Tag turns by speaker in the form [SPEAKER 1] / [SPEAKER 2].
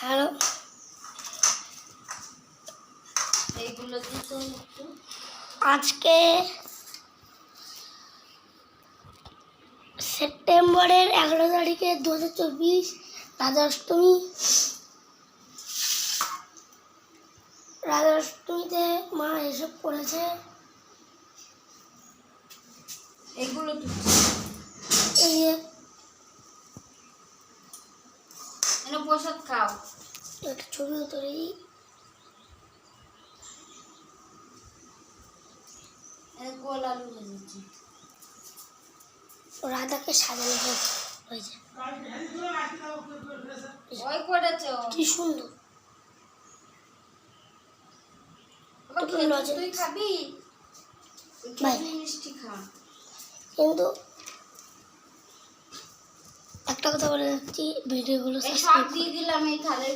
[SPEAKER 1] Hello,
[SPEAKER 2] এইগুলো দিতে একটু।
[SPEAKER 1] আজকে সেপ্টেম্বরের 11 তারিখে 2024 রাধাষ্টমী। রাধাষ্টমীতে মা এসব করেছে।
[SPEAKER 2] এগুলো
[SPEAKER 1] এই যে
[SPEAKER 2] এনে প্রসাদ খাও।
[SPEAKER 1] একটা ছবি তুলি।
[SPEAKER 2] গোল আলু ভেজেছি।
[SPEAKER 1] রাধাকে সাজানো হয়েছে।
[SPEAKER 2] ওই করেছে ও।
[SPEAKER 1] কি সুন্দর।
[SPEAKER 2] আবার
[SPEAKER 1] একটু
[SPEAKER 2] খেজুর
[SPEAKER 1] লজেন্স।
[SPEAKER 2] তুই খাবি?
[SPEAKER 1] ভাই।
[SPEAKER 2] খেজুর মিষ্টি খা।
[SPEAKER 1] কিন্তু একটা কথা বলে যাচ্ছি, ভিডিওগুলো
[SPEAKER 2] এই সব
[SPEAKER 1] সাবস্ক্রাইব
[SPEAKER 2] দিয়ে দিলাম এই থালে।